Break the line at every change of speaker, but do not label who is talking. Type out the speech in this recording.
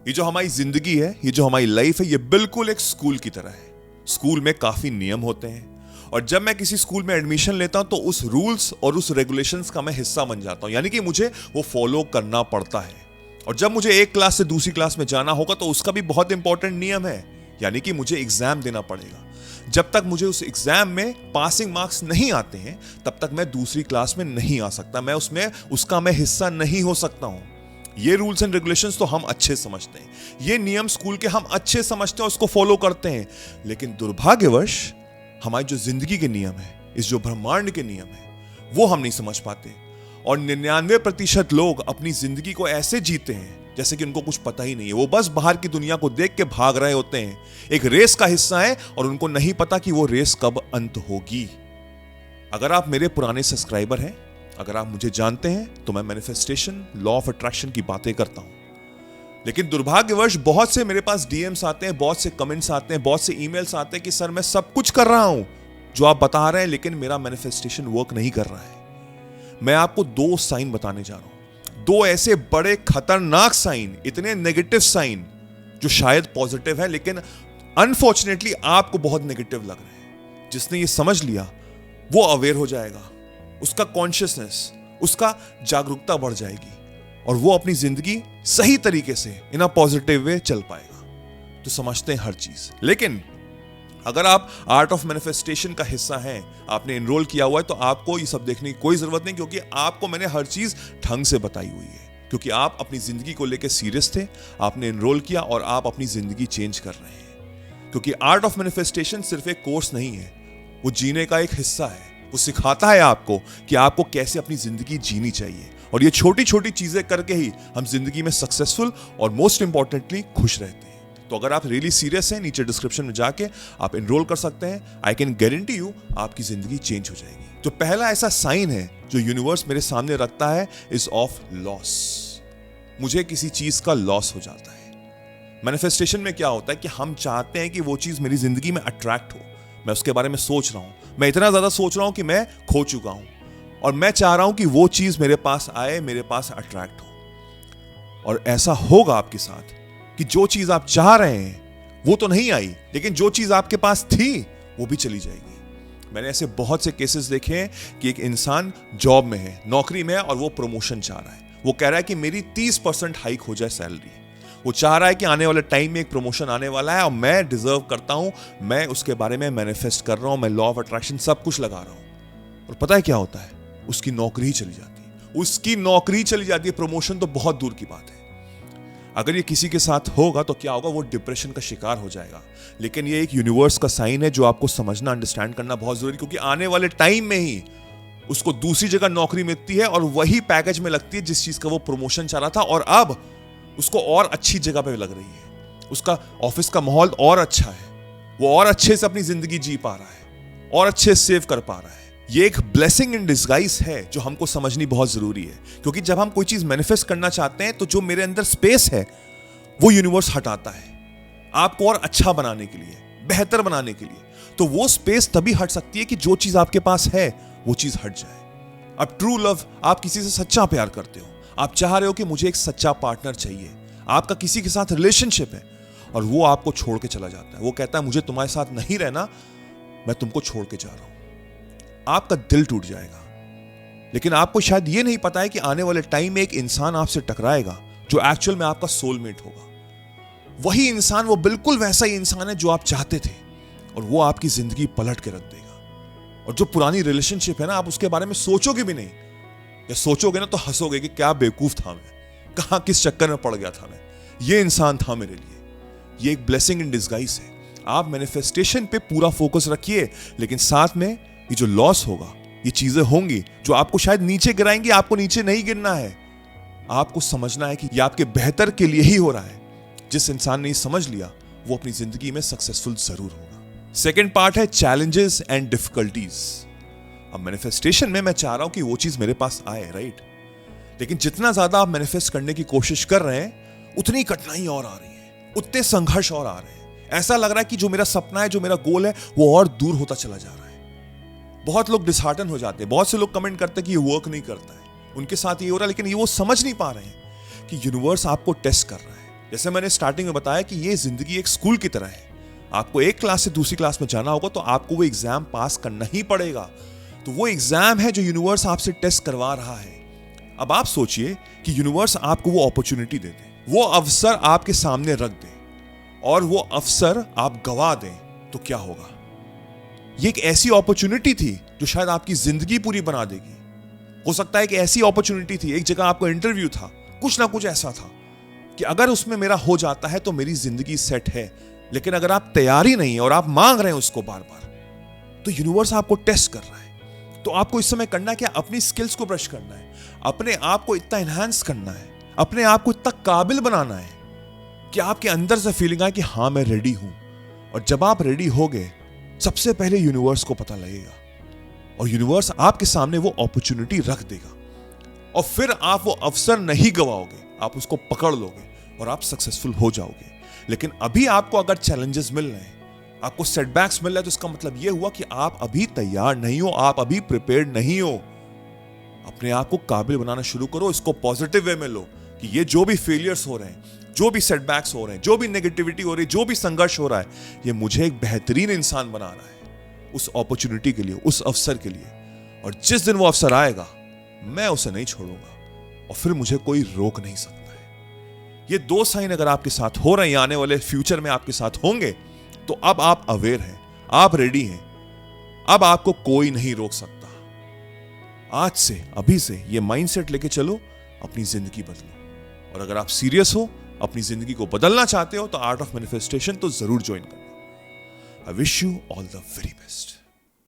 ये जो हमारी जिंदगी है, ये जो हमारी लाइफ है, ये बिल्कुल एक स्कूल की तरह है। स्कूल में काफी नियम होते हैं और जब मैं किसी स्कूल में एडमिशन लेता हूं तो उस रूल्स और उस रेगुलेशंस का मैं हिस्सा बन जाता हूं, यानी कि मुझे वो फॉलो करना पड़ता है। और जब मुझे एक क्लास से दूसरी क्लास में जाना होगा तो उसका भी बहुत इंपॉर्टेंट नियम है, यानी कि मुझे एग्जाम देना पड़ेगा। जब तक मुझे उस एग्जाम में पासिंग मार्क्स नहीं आते हैं तब तक मैं दूसरी क्लास में नहीं आ सकता, उसका मैं हिस्सा नहीं हो सकता हूं। ये रूल्स एंड रेगुलेशंस तो हम अच्छे समझते हैं, ये नियम स्कूल के हम अच्छे समझते हैं, उसको फॉलो करते हैं। लेकिन दुर्भाग्यवश हमारी जो जिंदगी के नियम है, इस जो ब्रह्मांड के नियम है, वो हम नहीं समझ पाते। और 99% लोग अपनी जिंदगी को ऐसे जीते हैं जैसे कि उनको कुछ पता ही नहीं है। वो बस बाहर की दुनिया को देख के भाग रहे होते हैं, एक रेस का हिस्सा है और उनको नहीं पता कि वो रेस कब अंत होगी। अगर आप मेरे पुराने सब्सक्राइबर हैं, अगर आप मुझे जानते हैं, तो मैं मैनिफेस्टेशन, लॉ ऑफ अट्रैक्शन की बातें करता हूं। लेकिन दुर्भाग्यवश बहुत से मेरे पास डीएम्स आते हैं, बहुत से कमेंट्स आते हैं, बहुत से ईमेल्स आते हैं कि सर मैं सब कुछ कर रहा हूं जो आप बता रहे हैं, लेकिन मेरा मैनिफेस्टेशन वर्क नहीं कर रहा है। मैं आपको 2 साइन बताने जा रहा हूं, 2 ऐसे बड़े खतरनाक साइन, इतने नेगेटिव साइन जो शायद पॉजिटिव है लेकिन अनफॉर्चुनेटली आपको बहुत नेगेटिव लग रहे हैं। जिसने ये समझ लिया वो अवेयर हो जाएगा, उसका कॉन्शियसनेस, उसका जागरूकता बढ़ जाएगी और वो अपनी जिंदगी सही तरीके से इन अ पॉजिटिव वे चल पाएगा। तो समझते हैं हर चीज। लेकिन अगर आप आर्ट ऑफ मैनिफेस्टेशन का हिस्सा हैं, आपने एनरोल किया हुआ है, तो आपको ये सब देखने की कोई जरूरत नहीं, क्योंकि आपको मैंने हर चीज ढंग से बताई हुई है। क्योंकि आप अपनी जिंदगी को लेकर सीरियस थे, आपने एनरोल किया और आप अपनी जिंदगी चेंज कर रहे हैं। क्योंकि आर्ट ऑफ मैनिफेस्टेशन सिर्फ एक कोर्स नहीं है, वो जीने का एक हिस्सा है। वो सिखाता है आपको कि आपको कैसे अपनी जिंदगी जीनी चाहिए, और ये छोटी छोटी चीजें करके ही हम जिंदगी में सक्सेसफुल और मोस्ट इंपॉर्टेंटली खुश रहते हैं। तो अगर आप रियली सीरियस हैं, नीचे डिस्क्रिप्शन में जाके आप एनरोल कर सकते हैं। आई कैन गारंटी यू आपकी जिंदगी चेंज हो जाएगी। जो पहला ऐसा साइन है जो यूनिवर्स मेरे सामने रखता है इज ऑफ लॉस। मुझे किसी चीज का लॉस हो जाता है। मैनिफेस्टेशन में क्या होता है कि हम चाहते हैं कि वो चीज मेरी जिंदगी में अट्रैक्ट हो। मैं उसके बारे में सोच रहा हूं, मैं इतना ज्यादा सोच रहा हूं कि मैं खो चुका हूं, और मैं चाह रहा हूं कि वो चीज मेरे पास आए, मेरे पास अट्रैक्ट हो। और ऐसा होगा आपके साथ कि जो चीज आप चाह रहे हैं वो तो नहीं आई, लेकिन जो चीज आपके पास थी वो भी चली जाएगी। मैंने ऐसे बहुत से केसेस देखे हैं कि एक इंसान जॉब में है, नौकरी में है, और वो प्रमोशन चाह रहा है। वो कह रहा है कि मेरी 30% हाइक हो जाए सैलरी। वो चाह रहा है कि आने वाले टाइम में एक प्रमोशन आने वाला है और मैं डिजर्व करता हूं। मैं उसके बारे में मैनिफेस्ट कर रहा हूं, मैं लॉ ऑफ अट्रैक्शन सब कुछ लगा रहा हूं। और पता है क्या होता है? उसकी नौकरी ही चली जाती है। उसकी नौकरी चली जाती है, प्रमोशन तो बहुत दूर की बात है। अगर ये किसी के साथ होगा तो क्या होगा? वो डिप्रेशन का शिकार हो जाएगा। लेकिन ये एक यूनिवर्स का साइन है जो आपको समझना, अंडरस्टैंड करना बहुत जरूरी, क्योंकि आने वाले टाइम में ही उसको दूसरी जगह नौकरी मिलती है और वही पैकेज में लगती है जिस चीज का वो प्रमोशन चाह रहा था, और अब उसको और अच्छी जगह पे लग रही है। उसका ऑफिस का माहौल और अच्छा है, वो और अच्छे से अपनी जिंदगी जी पा रहा है और अच्छे से सेव कर पा रहा है। ये एक ब्लेसिंग इन डिस्गाइज है जो हमको समझनी बहुत जरूरी है। क्योंकि जब हम कोई चीज मैनिफेस्ट करना चाहते हैं तो जो मेरे अंदर स्पेस है वो यूनिवर्स हटाता है आपको और अच्छा बनाने के लिए, बेहतर बनाने के लिए। तो वो स्पेस तभी हट सकती है कि जो चीज आपके पास है वो चीज हट जाए। अब ट्रू लव, आप किसी से सच्चा प्यार करते हो, आप चाह रहे हो कि मुझे एक सच्चा पार्टनर चाहिए, आपका किसी के साथ रिलेशनशिप है और वो आपको छोड़ के चला जाता है। वो कहता है मुझे तुम्हारे साथ नहीं रहना, मैं तुमको छोड़ के जा रहा हूं। आपका दिल टूट जाएगा। लेकिन आपको शायद ये नहीं पता है कि आने वाले टाइम में एक इंसान आपसे टकराएगा जो एक्चुअल में आपका सोलमेट होगा। वही इंसान, वो बिल्कुल वैसा ही इंसान है जो आप चाहते थे, और वो आपकी जिंदगी पलट के रख देगा। और जो पुरानी रिलेशनशिप है ना, आप उसके बारे में सोचोगे भी नहीं, या सोचोगे ना तो हंसोगे कि क्या बेवकूफ था मैं, कहां किस चक्कर में पड़ गया था मैं, ये इंसान था मेरे लिए। ये एक ब्लेसिंग इन डिस्गाइज है। आप मैनिफेस्टेशन पे पूरा फोकस रखिए, लेकिन साथ में ये जो लॉस होगा, ये चीजें होंगी जो आपको शायद नीचे गिराएंगी। आपको नीचे नहीं गिरना है, आपको समझना है कि ये आपके बेहतर के लिए ही हो रहा है। जिस इंसान ने ये समझ लिया वो अपनी जिंदगी में सक्सेसफुल जरूर होगा। सेकेंड पार्ट है चैलेंजेस एंड डिफिकल्टीज। अब मैनिफेस्टेशन में मैं चाह रहा हूं कि वो चीज मेरे पास आए, राइट? लेकिन जितना ज्यादा आप मैनिफेस्ट करने की कोशिश कर रहे हैं उतनी कठिनाई और आ रही है, उतने संघर्ष और आ रहे हैं। ऐसा लग रहा है कि जो मेरा सपना है, जो मेरा गोल है, वो और दूर होता चला जा रहा है। बहुत लोग डिसहार्टन हो जाते हैं। बहुत से लोग कमेंट करते हैं कि ये वर्क नहीं करता है, उनके साथ ये हो रहा है, लेकिन ये वो समझ नहीं पा रहे हैं कि यूनिवर्स आपको टेस्ट कर रहा है। जैसे मैंने स्टार्टिंग में बताया कि ये जिंदगी एक स्कूल की तरह है। आपको एक क्लास से दूसरी क्लास में जाना होगा तो आपको वो एग्जाम पास करना ही पड़ेगा। तो वो एग्जाम है जो यूनिवर्स आपसे टेस्ट करवा रहा है। अब आप सोचिए कि यूनिवर्स आपको वो अपॉर्चुनिटी दे दे, वो अवसर आपके सामने रख दे और वो अवसर आप गवा दें, तो क्या होगा? ये एक ऐसी अपॉर्चुनिटी थी जो शायद आपकी जिंदगी पूरी बना देगी। हो सकता है कि ऐसी अपॉर्चुनिटी थी, एक जगह आपको इंटरव्यू था, कुछ ना कुछ ऐसा था कि अगर उसमें मेरा हो जाता है तो मेरी जिंदगी सेट है। लेकिन अगर आप तैयारी नहीं है और आप मांग रहे हैं उसको बार बार, तो यूनिवर्स आपको टेस्ट कर रहा है। तो आपको इस समय करना क्या? अपनी स्किल्स को ब्रश करना है, अपने आप को इतना एनहांस करना है, अपने आप को इतना काबिल बनाना है कि आपके अंदर से फीलिंग आए कि हाँ मैं रेडी हूं। और जब आप रेडी होगे, सबसे पहले यूनिवर्स को पता लगेगा और यूनिवर्स आपके सामने वो अपॉर्चुनिटी रख देगा और फिर आप वो अवसर नहीं गवाओगे, आप उसको पकड़ लोगे और आप सक्सेसफुल हो जाओगे। लेकिन अभी आपको अगर चैलेंजेस मिल रहे हैं, आपको सेटबैक्स मिल रहे हैं, तो इसका मतलब यह हुआ कि आप अभी तैयार नहीं हो, आप अभी प्रिपेयर्ड नहीं हो। अपने आप को काबिल बनाना शुरू करो, इसको पॉजिटिव वे में लो कि ये जो भी फेलियर्स हो रहे हैं, जो भी सेटबैक्स हो रहे हैं, जो भी नेगेटिविटी हो रही है, जो भी संघर्ष हो रहा है, ये मुझे एक बेहतरीन इंसान बना रहा है उस अपॉर्चुनिटी के लिए, उस अवसर के लिए। और जिस दिन वो अवसर आएगा, मैं उसे नहीं छोड़ूंगा और फिर मुझे कोई रोक नहीं सकता है। ये दो साइन अगर आपके साथ हो रहे हैं, आने वाले फ्यूचर में आपके साथ होंगे, तो अब आप अवेयर हैं, आप रेडी हैं, अब आपको कोई नहीं रोक सकता। आज से, अभी से ये माइंडसेट लेके चलो, अपनी जिंदगी बदलो। और अगर आप सीरियस हो, अपनी जिंदगी को बदलना चाहते हो, तो आर्ट ऑफ मैनिफेस्टेशन तो जरूर ज्वाइन करना। I wish you all the very best.